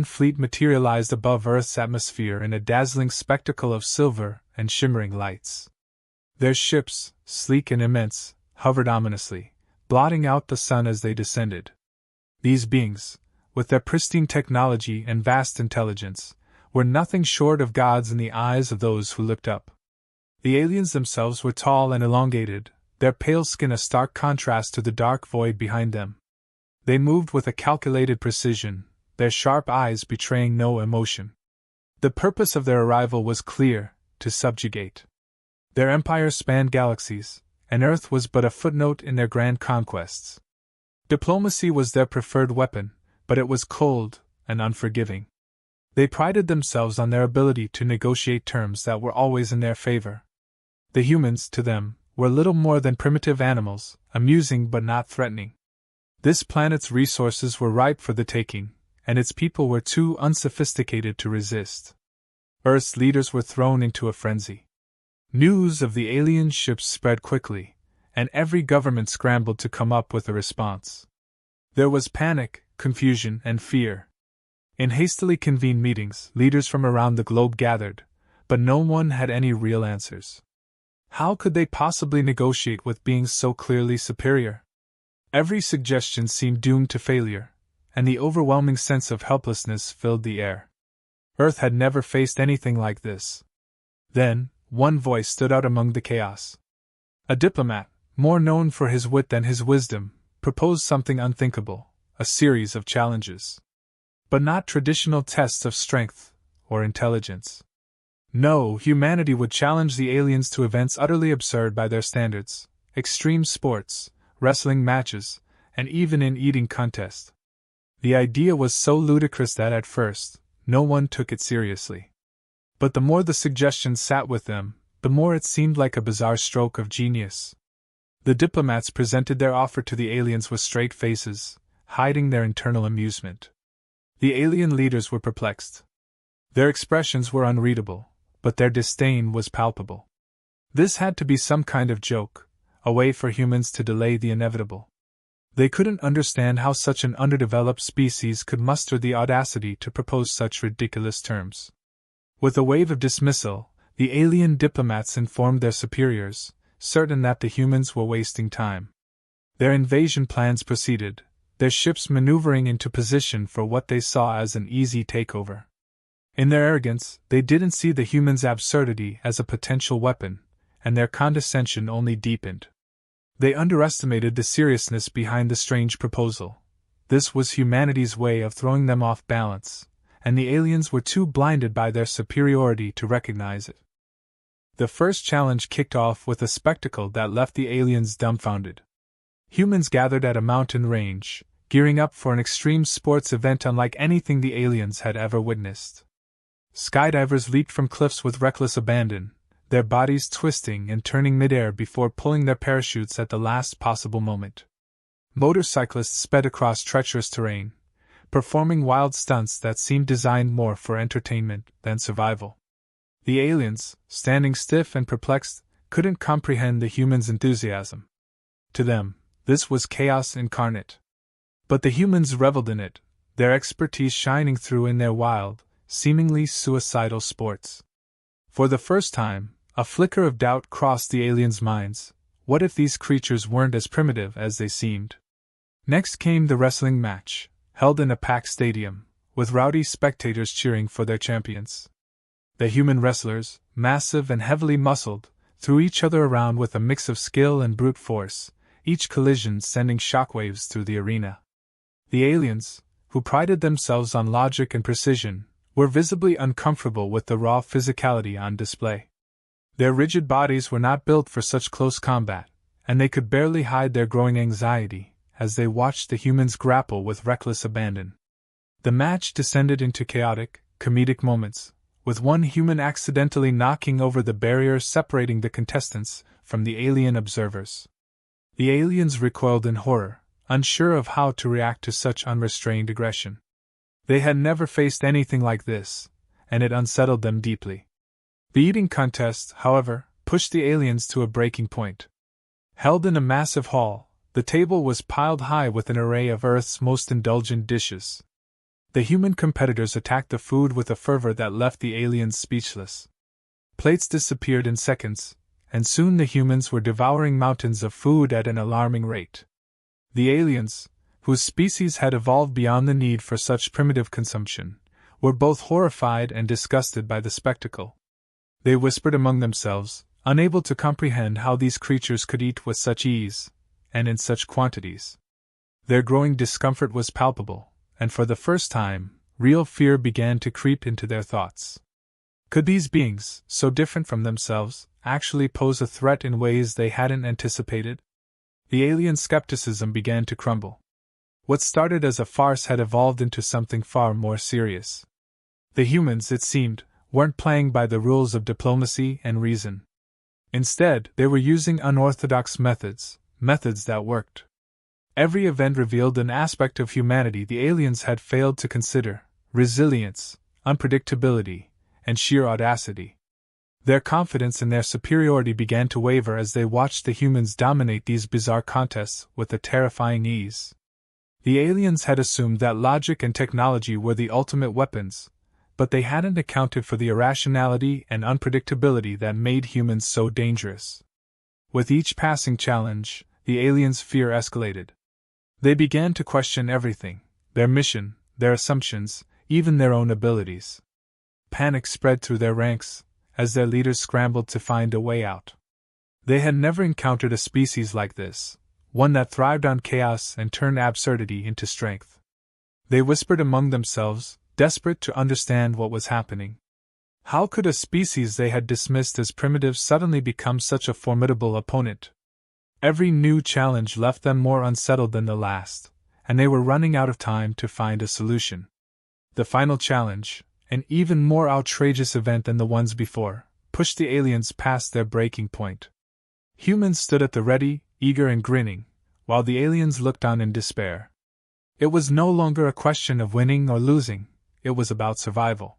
fleet materialized above Earth's atmosphere in a dazzling spectacle of silver and shimmering lights. Their ships, sleek and immense, hovered ominously, blotting out the sun as they descended. These beings, with their pristine technology and vast intelligence, were nothing short of gods in the eyes of those who looked up. The aliens themselves were tall and elongated, their pale skin a stark contrast to the dark void behind them. They moved with a calculated precision, their sharp eyes betraying no emotion. The purpose of their arrival was clear: to subjugate. Their empire spanned galaxies, and Earth was but a footnote in their grand conquests. Diplomacy was their preferred weapon, but it was cold and unforgiving. They prided themselves on their ability to negotiate terms that were always in their favor. The humans, to them, were little more than primitive animals, amusing but not threatening. This planet's resources were ripe for the taking, and its people were too unsophisticated to resist. Earth's leaders were thrown into a frenzy. News of the alien ships spread quickly, and every government scrambled to come up with a response. There was panic, confusion, and fear. In hastily convened meetings, leaders from around the globe gathered, but no one had any real answers. How could they possibly negotiate with beings so clearly superior? Every suggestion seemed doomed to failure, and the overwhelming sense of helplessness filled the air. Earth had never faced anything like this. Then, one voice stood out among the chaos. A diplomat, more known for his wit than his wisdom, proposed something unthinkable: a series of challenges. But not traditional tests of strength or intelligence. No, humanity would challenge the aliens to events utterly absurd by their standards: extreme sports, wrestling matches, and even an eating contest. The idea was so ludicrous that at first, no one took it seriously. But the more the suggestion sat with them, the more it seemed like a bizarre stroke of genius. The diplomats presented their offer to the aliens with straight faces, hiding their internal amusement. The alien leaders were perplexed. Their expressions were unreadable, but their disdain was palpable. This had to be some kind of joke, a way for humans to delay the inevitable. They couldn't understand how such an underdeveloped species could muster the audacity to propose such ridiculous terms. With a wave of dismissal, the alien diplomats informed their superiors, certain that the humans were wasting time. Their invasion plans proceeded, their ships maneuvering into position for what they saw as an easy takeover. In their arrogance, they didn't see the humans' absurdity as a potential weapon, and their condescension only deepened. They underestimated the seriousness behind the strange proposal. This was humanity's way of throwing them off balance, and the aliens were too blinded by their superiority to recognize it. The first challenge kicked off with a spectacle that left the aliens dumbfounded. Humans gathered at a mountain range, gearing up for an extreme sports event unlike anything the aliens had ever witnessed. Skydivers leaped from cliffs with reckless abandon, their bodies twisting and turning midair before pulling their parachutes at the last possible moment. Motorcyclists sped across treacherous terrain, performing wild stunts that seemed designed more for entertainment than survival. The aliens, standing stiff and perplexed, couldn't comprehend the humans' enthusiasm. To them, this was chaos incarnate. But the humans reveled in it, their expertise shining through in their wild, seemingly suicidal sports. For the first time, a flicker of doubt crossed the aliens' minds. What if these creatures weren't as primitive as they seemed? Next came the wrestling match, held in a packed stadium, with rowdy spectators cheering for their champions. The human wrestlers, massive and heavily muscled, threw each other around with a mix of skill and brute force, each collision sending shockwaves through the arena. The aliens, who prided themselves on logic and precision, were visibly uncomfortable with the raw physicality on display. Their rigid bodies were not built for such close combat, and they could barely hide their growing anxiety as they watched the humans grapple with reckless abandon. The match descended into chaotic, comedic moments, with one human accidentally knocking over the barrier separating the contestants from the alien observers. The aliens recoiled in horror, unsure of how to react to such unrestrained aggression. They had never faced anything like this, and it unsettled them deeply. The eating contest, however, pushed the aliens to a breaking point. Held in a massive hall, the table was piled high with an array of Earth's most indulgent dishes. The human competitors attacked the food with a fervor that left the aliens speechless. Plates disappeared in seconds, and soon the humans were devouring mountains of food at an alarming rate. The aliens, whose species had evolved beyond the need for such primitive consumption, were both horrified and disgusted by the spectacle. They whispered among themselves, unable to comprehend how these creatures could eat with such ease, and in such quantities. Their growing discomfort was palpable, and for the first time, real fear began to creep into their thoughts. Could these beings, so different from themselves, actually pose a threat in ways they hadn't anticipated? The alien skepticism began to crumble. What started as a farce had evolved into something far more serious. The humans, it seemed, weren't playing by the rules of diplomacy and reason. Instead, they were using unorthodox methods that worked. Every event revealed an aspect of humanity the aliens had failed to consider: resilience, unpredictability, and sheer audacity. Their confidence in their superiority began to waver as they watched the humans dominate these bizarre contests with a terrifying ease. The aliens had assumed that logic and technology were the ultimate weapons, but they hadn't accounted for the irrationality and unpredictability that made humans so dangerous. With each passing challenge, the aliens' fear escalated. They began to question everything: their mission, their assumptions, even their own abilities. Panic spread through their ranks, as their leaders scrambled to find a way out. They had never encountered a species like this, one that thrived on chaos and turned absurdity into strength. They whispered among themselves, desperate to understand what was happening. How could a species they had dismissed as primitive suddenly become such a formidable opponent? Every new challenge left them more unsettled than the last, and they were running out of time to find a solution. The final challenge, an even more outrageous event than the ones before, pushed the aliens past their breaking point. Humans stood at the ready, eager and grinning, while the aliens looked on in despair. It was no longer a question of winning or losing, it was about survival.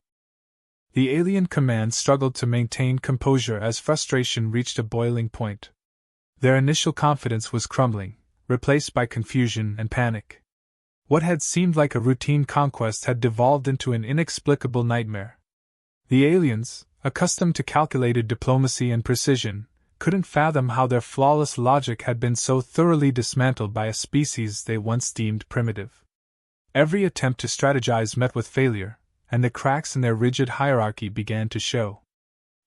The alien command struggled to maintain composure as frustration reached a boiling point. Their initial confidence was crumbling, replaced by confusion and panic. What had seemed like a routine conquest had devolved into an inexplicable nightmare. The aliens, accustomed to calculated diplomacy and precision, couldn't fathom how their flawless logic had been so thoroughly dismantled by a species they once deemed primitive. Every attempt to strategize met with failure, and the cracks in their rigid hierarchy began to show.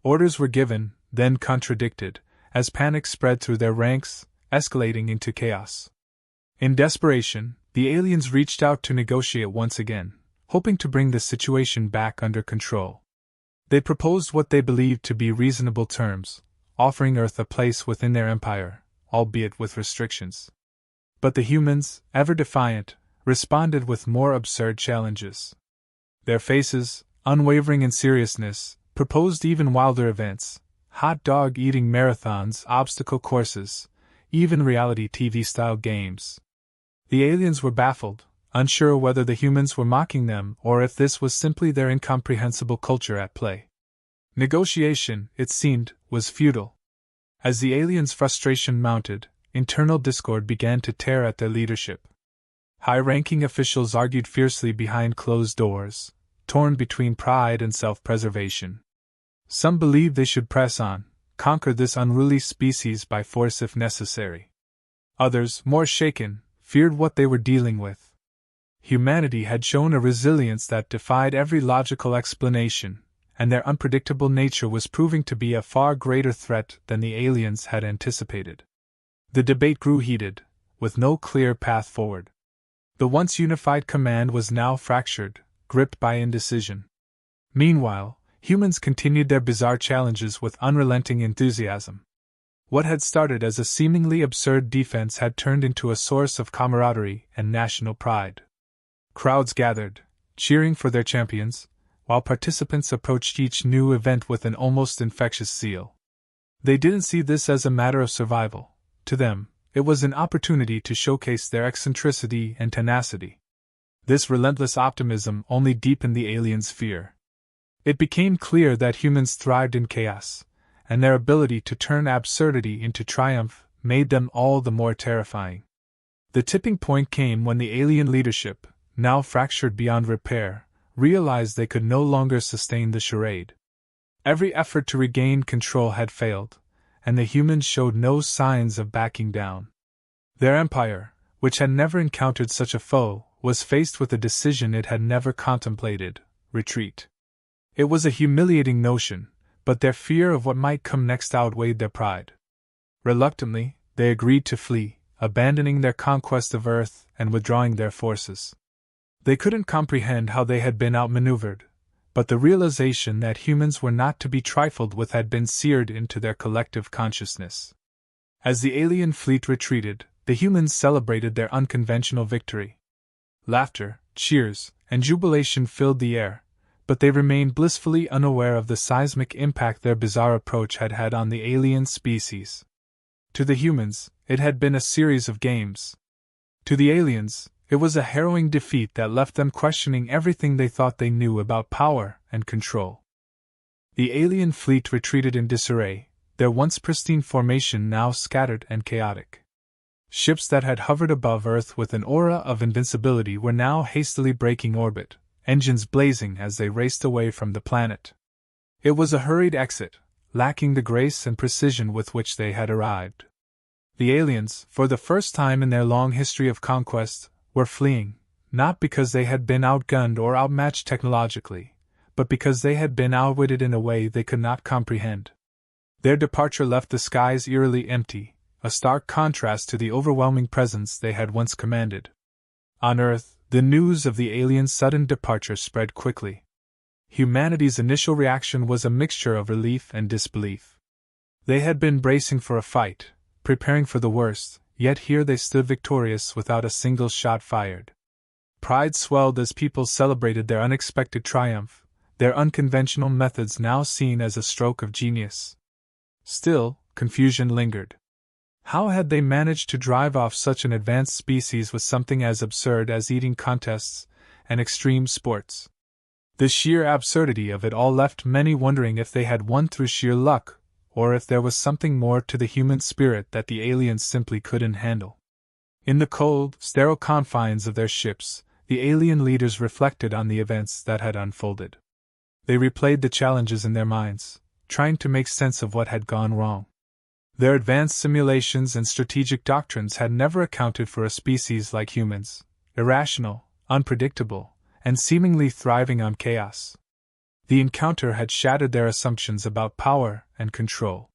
Orders were given, then contradicted, as panic spread through their ranks, escalating into chaos. In desperation, the aliens reached out to negotiate once again, hoping to bring the situation back under control. They proposed what they believed to be reasonable terms, offering Earth a place within their empire, albeit with restrictions. But the humans, ever defiant, responded with more absurd challenges. Their faces, unwavering in seriousness, proposed even wilder events: hot dog eating marathons, obstacle courses, even reality TV-style games. The aliens were baffled, unsure whether the humans were mocking them or if this was simply their incomprehensible culture at play. Negotiation, it seemed, was futile. As the aliens' frustration mounted, internal discord began to tear at their leadership. High-ranking officials argued fiercely behind closed doors, torn between pride and self-preservation. Some believed they should press on, conquer this unruly species by force if necessary. Others, more shaken, feared what they were dealing with. Humanity had shown a resilience that defied every logical explanation, and their unpredictable nature was proving to be a far greater threat than the aliens had anticipated. The debate grew heated, with no clear path forward. The once unified command was now fractured, gripped by indecision. Meanwhile, humans continued their bizarre challenges with unrelenting enthusiasm. What had started as a seemingly absurd defense had turned into a source of camaraderie and national pride. Crowds gathered, cheering for their champions, while participants approached each new event with an almost infectious zeal. They didn't see this as a matter of survival. To them, it was an opportunity to showcase their eccentricity and tenacity. This relentless optimism only deepened the aliens' fear. It became clear that humans thrived in chaos, and their ability to turn absurdity into triumph made them all the more terrifying. The tipping point came when the alien leadership, now fractured beyond repair, realized they could no longer sustain the charade. Every effort to regain control had failed, and the humans showed no signs of backing down. Their empire, which had never encountered such a foe, was faced with a decision it had never contemplated: retreat. It was a humiliating notion, but their fear of what might come next outweighed their pride. Reluctantly, they agreed to flee, abandoning their conquest of Earth and withdrawing their forces. They couldn't comprehend how they had been outmaneuvered, but the realization that humans were not to be trifled with had been seared into their collective consciousness. As the alien fleet retreated, the humans celebrated their unconventional victory. Laughter, cheers, and jubilation filled the air, but they remained blissfully unaware of the seismic impact their bizarre approach had had on the alien species. To the humans, it had been a series of games. To the aliens, it was a harrowing defeat that left them questioning everything they thought they knew about power and control. The alien fleet retreated in disarray, their once pristine formation now scattered and chaotic. Ships that had hovered above Earth with an aura of invincibility were now hastily breaking orbit, engines blazing as they raced away from the planet. It was a hurried exit, lacking the grace and precision with which they had arrived. The aliens, for the first time in their long history of conquest, were fleeing, not because they had been outgunned or outmatched technologically, but because they had been outwitted in a way they could not comprehend. Their departure left the skies eerily empty, a stark contrast to the overwhelming presence they had once commanded. On Earth, the news of the aliens' sudden departure spread quickly. Humanity's initial reaction was a mixture of relief and disbelief. They had been bracing for a fight, preparing for the worst, yet here they stood victorious without a single shot fired. Pride swelled as people celebrated their unexpected triumph, their unconventional methods now seen as a stroke of genius. Still, confusion lingered. How had they managed to drive off such an advanced species with something as absurd as eating contests and extreme sports? The sheer absurdity of it all left many wondering if they had won through sheer luck, or if there was something more to the human spirit that the aliens simply couldn't handle. In the cold, sterile confines of their ships, the alien leaders reflected on the events that had unfolded. They replayed the challenges in their minds, trying to make sense of what had gone wrong. Their advanced simulations and strategic doctrines had never accounted for a species like humans, irrational, unpredictable, and seemingly thriving on chaos. The encounter had shattered their assumptions about power and control.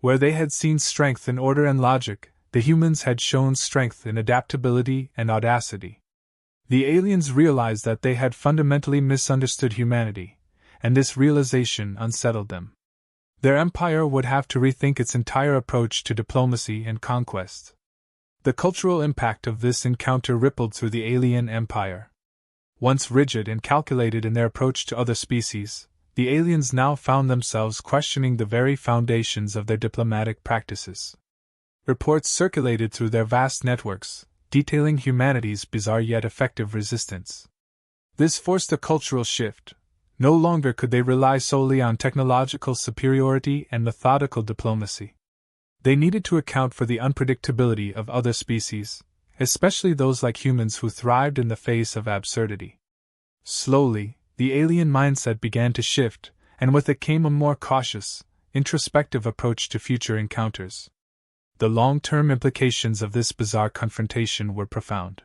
Where they had seen strength in order and logic, the humans had shown strength in adaptability and audacity. The aliens realized that they had fundamentally misunderstood humanity, and this realization unsettled them. Their empire would have to rethink its entire approach to diplomacy and conquest. The cultural impact of this encounter rippled through the alien empire. Once rigid and calculated in their approach to other species, the aliens now found themselves questioning the very foundations of their diplomatic practices. Reports circulated through their vast networks, detailing humanity's bizarre yet effective resistance. This forced a cultural shift. No longer could they rely solely on technological superiority and methodical diplomacy. They needed to account for the unpredictability of other species, especially those like humans who thrived in the face of absurdity. Slowly, the alien mindset began to shift, and with it came a more cautious, introspective approach to future encounters. The long-term implications of this bizarre confrontation were profound.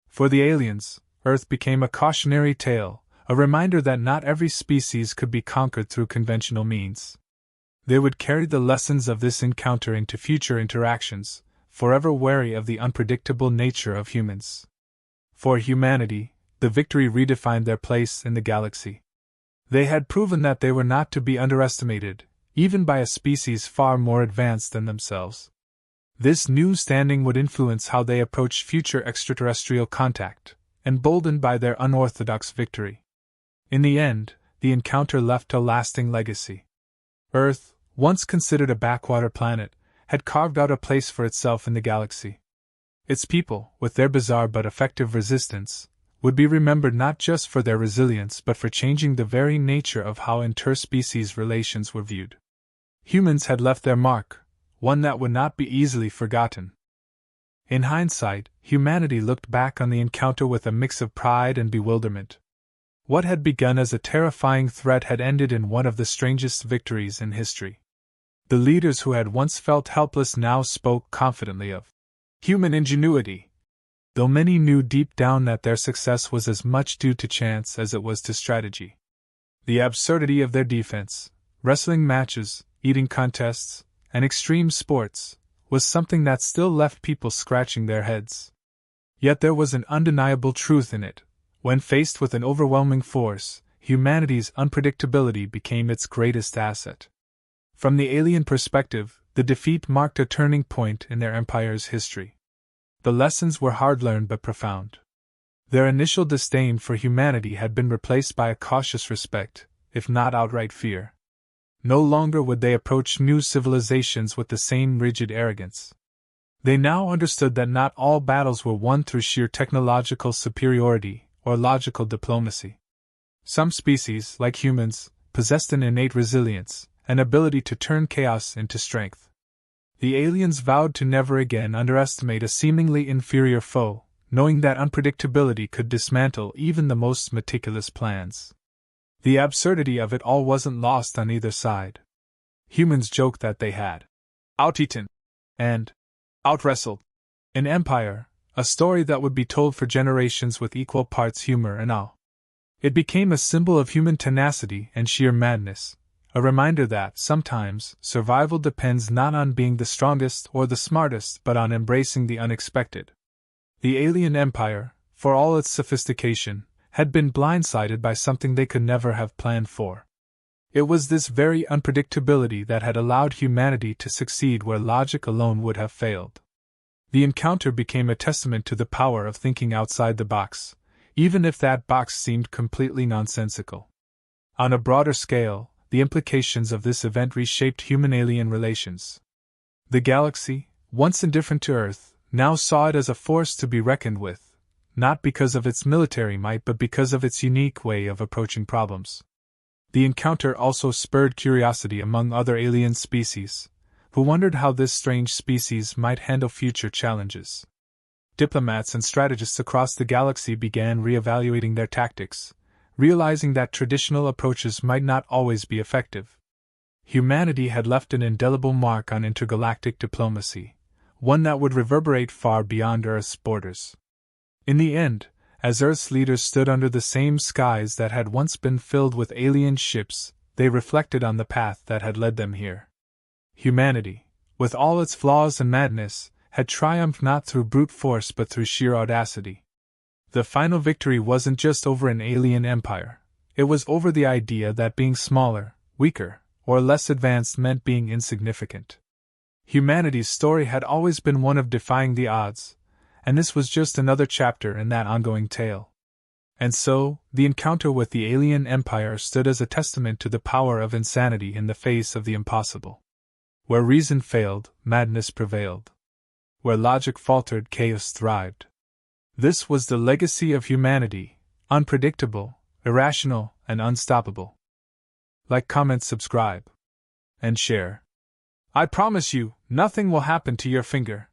For the aliens, Earth became a cautionary tale, a reminder that not every species could be conquered through conventional means. They would carry the lessons of this encounter into future interactions, forever wary of the unpredictable nature of humans. For humanity, the victory redefined their place in the galaxy. They had proven that they were not to be underestimated, even by a species far more advanced than themselves. This new standing would influence how they approached future extraterrestrial contact, emboldened by their unorthodox victory. In the end, the encounter left a lasting legacy. Earth, once considered a backwater planet, had carved out a place for itself in the galaxy. Its people, with their bizarre but effective resistance, would be remembered not just for their resilience but for changing the very nature of how interspecies relations were viewed. Humans had left their mark, one that would not be easily forgotten. In hindsight, humanity looked back on the encounter with a mix of pride and bewilderment. What had begun as a terrifying threat had ended in one of the strangest victories in history. The leaders who had once felt helpless now spoke confidently of human ingenuity, though many knew deep down that their success was as much due to chance as it was to strategy. The absurdity of their defense, wrestling matches, eating contests, and extreme sports, was something that still left people scratching their heads. Yet there was an undeniable truth in it. When faced with an overwhelming force, humanity's unpredictability became its greatest asset. From the alien perspective, the defeat marked a turning point in their empire's history. The lessons were hard-learned but profound. Their initial disdain for humanity had been replaced by a cautious respect, if not outright fear. No longer would they approach new civilizations with the same rigid arrogance. They now understood that not all battles were won through sheer technological superiority or logical diplomacy. Some species, like humans, possessed an innate resilience, an ability to turn chaos into strength. The aliens vowed to never again underestimate a seemingly inferior foe, knowing that unpredictability could dismantle even the most meticulous plans. The absurdity of it all wasn't lost on either side. Humans joked that they had out-eaten and out-wrestled an empire, a story that would be told for generations with equal parts humor and awe. It became a symbol of human tenacity and sheer madness, a reminder that, sometimes, survival depends not on being the strongest or the smartest but on embracing the unexpected. The alien empire, for all its sophistication, had been blindsided by something they could never have planned for. It was this very unpredictability that had allowed humanity to succeed where logic alone would have failed. The encounter became a testament to the power of thinking outside the box, even if that box seemed completely nonsensical. On a broader scale, the implications of this event reshaped human-alien relations. The galaxy, once indifferent to Earth, now saw it as a force to be reckoned with, not because of its military might but because of its unique way of approaching problems. The encounter also spurred curiosity among other alien species, who wondered how this strange species might handle future challenges. Diplomats and strategists across the galaxy began reevaluating their tactics, realizing that traditional approaches might not always be effective. Humanity had left an indelible mark on intergalactic diplomacy, one that would reverberate far beyond Earth's borders. In the end, as Earth's leaders stood under the same skies that had once been filled with alien ships, they reflected on the path that had led them here. Humanity, with all its flaws and madness, had triumphed not through brute force but through sheer audacity. The final victory wasn't just over an alien empire, it was over the idea that being smaller, weaker, or less advanced meant being insignificant. Humanity's story had always been one of defying the odds, and this was just another chapter in that ongoing tale. And so, the encounter with the alien empire stood as a testament to the power of insanity in the face of the impossible. Where reason failed, madness prevailed. Where logic faltered, chaos thrived. This was the legacy of humanity, unpredictable, irrational, and unstoppable. Like, comment, subscribe, and share. I promise you, nothing will happen to your finger.